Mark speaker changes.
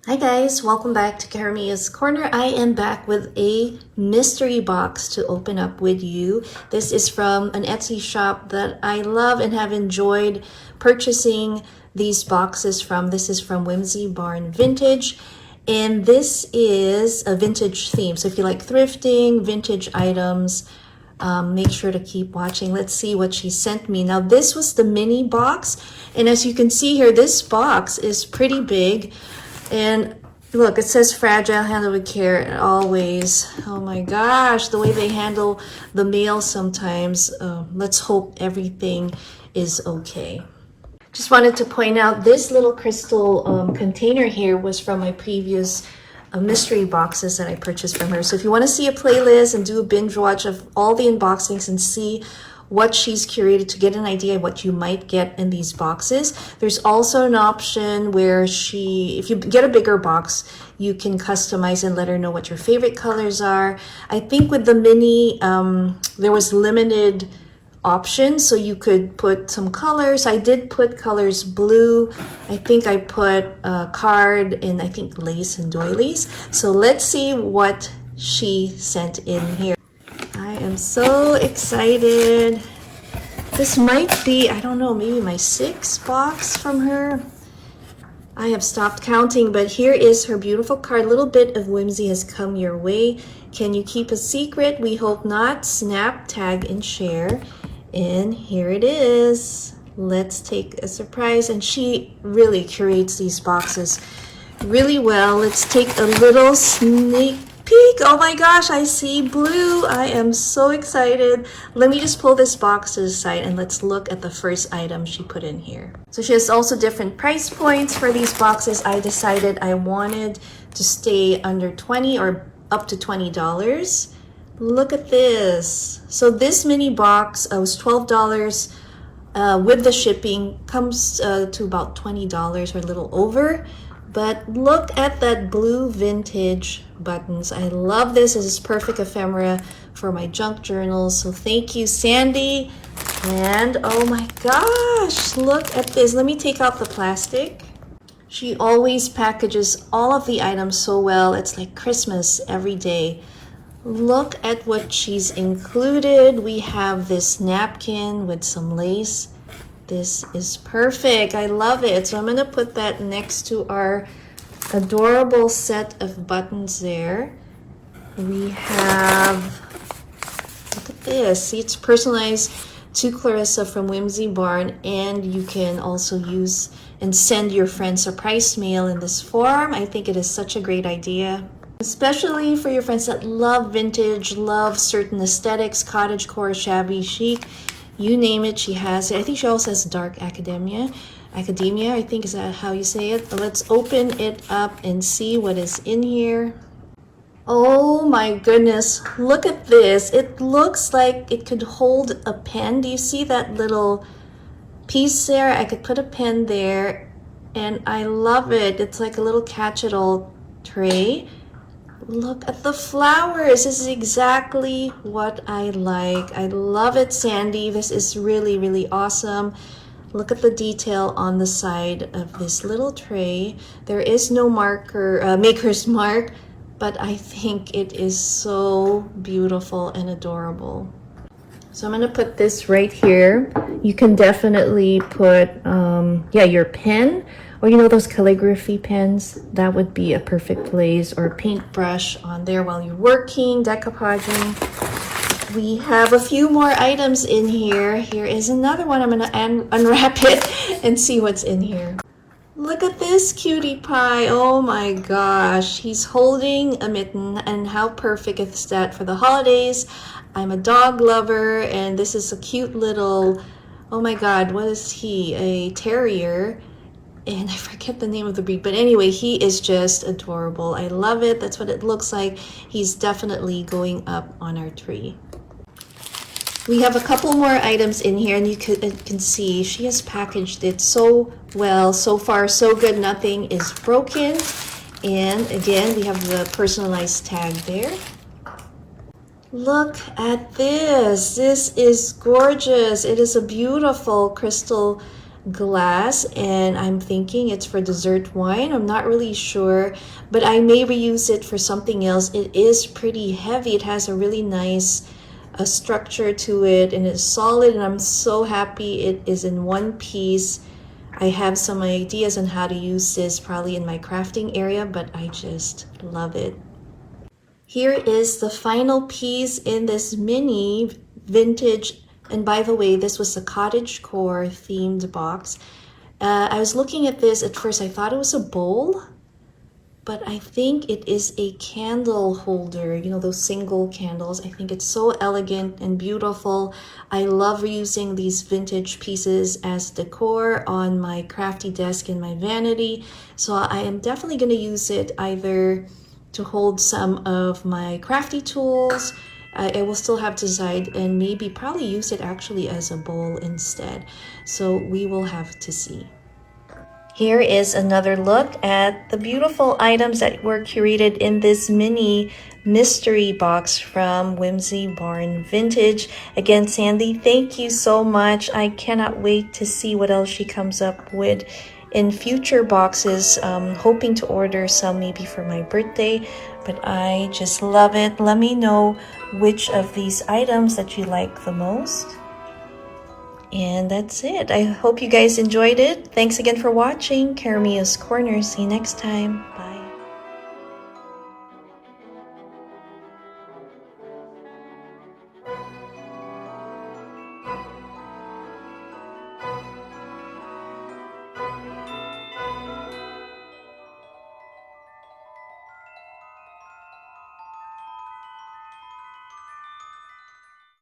Speaker 1: Hi guys, welcome back to Karamia's Corner. I am back with a mystery box to open up with you. This is from an Etsy shop that I love and have enjoyed purchasing these boxes from. This is from Whimsy Barn Vintage, and this is a vintage theme. So if you like thrifting, vintage items, make sure to keep watching. Let's see what she sent me. Now this was the mini box, and as you can see here, this box is pretty big. And look, it says fragile, handled with care always. Oh my gosh, the way they handle the mail sometimes. Let's hope everything is okay. Just wanted to point out this little crystal container here was from my previous mystery boxes that I purchased from her. So if you want to see a playlist and do a binge watch of all the unboxings and see what she's curated to get an idea of what you might get in these boxes. There's also an option where if you get a bigger box, you can customize and let her know what your favorite colors are. I think with the mini, there was limited options, so you could put some colors. I did put colors blue. I think I put a card in, I think, lace and doilies. So let's see what she sent in here. I am so excited. This might be, I don't know, maybe my 6th box from her. I have stopped counting, but here is her beautiful card. A little bit of whimsy has come your way. Can you keep a secret? We hope not. Snap, tag, and share. And here it is. Let's take a surprise. And she really curates these boxes really well. Let's take a little sneak peek. Oh my gosh, I see blue. I am so excited. Let me just pull this box to the side and let's look at the first item she put in here. So she has also different price points for these boxes. I decided I wanted to stay under 20 or up to $20. Look at this. So this mini box was $12 with the shipping, comes to about $20 or a little over. But look at that blue vintage buttons. I love this. This is perfect ephemera for my junk journals. So thank you, Sandy. And oh my gosh, look at this. Let me take out the plastic. She always packages all of the items so well. It's like Christmas every day. Look at what she's included. We have this napkin with some lace. This is perfect. I love it. So I'm going to put that next to our adorable set of buttons there. We have, look at this. See, it's personalized to Clarissa from Whimsy Barn, and you can also use and send your friends surprise mail in this form. I think it is such a great idea, especially for your friends that love vintage, love certain aesthetics, cottagecore, shabby chic. You name it, she has it. I think she also has dark academia, I think, is that how you say it? Let's open it up and see what is in here. Oh my goodness, look at this. It looks like it could hold a pen. Do you see that little piece there? I could put a pen there, and I love it. It's like a little catch-it-all tray. Look at the flowers. This is exactly what I like. I love it, Sandy. This is really, really awesome. Look at the detail on the side of this little tray. There is no marker, maker's mark, but I think it is so beautiful and adorable. So I'm going to put this right here. You can definitely put, your pen, or you know those calligraphy pens. That would be a perfect place, or a paintbrush on there while you're working, decoupaging. We have a few more items in here. Here is another one. I'm going to unwrap it and see what's in here. Look at this cutie pie. Oh my gosh. He's holding a mitten, and how perfect is that for the holidays? I'm a dog lover, and this is a cute little, oh my god, what is he? A terrier. And I forget the name of the breed, but anyway, he is just adorable. I love it. That's what it looks like. He's definitely going up on our tree. We have a couple more items in here, and you can see she has packaged it so well. So far, so good. Nothing is broken. And again, we have the personalized tag there. Look at this. This is gorgeous. It is a beautiful crystal glass, and I'm thinking it's for dessert wine. I'm not really sure, but I may reuse it for something else. It is pretty heavy. It has a really nice structure to it, and it's solid, and I'm so happy it is in one piece. I have some ideas on how to use this probably in my crafting area, but I just love it. Here is the final piece in this mini vintage, and by the way, this was a cottagecore themed box. I was looking at this at first, I thought it was a bowl, but I think it is a candle holder, you know, those single candles. I think it's so elegant and beautiful. I love reusing these vintage pieces as decor on my crafty desk in my vanity. So I am definitely going to use it either to hold some of my crafty tools. I will still have to decide, and maybe probably use it actually as a bowl instead. So we will have to see. Here is another look at the beautiful items that were curated in this mini mystery box from Whimsy Barn Vintage. Again, Sandy, thank you so much. I cannot wait to see what else she comes up with in future boxes. Hoping to order some maybe for my birthday, but I just love it. Let me know which of these items that you like the most. And that's it. I hope you guys enjoyed it. Thanks again for watching Caramia's Corner. See you next time.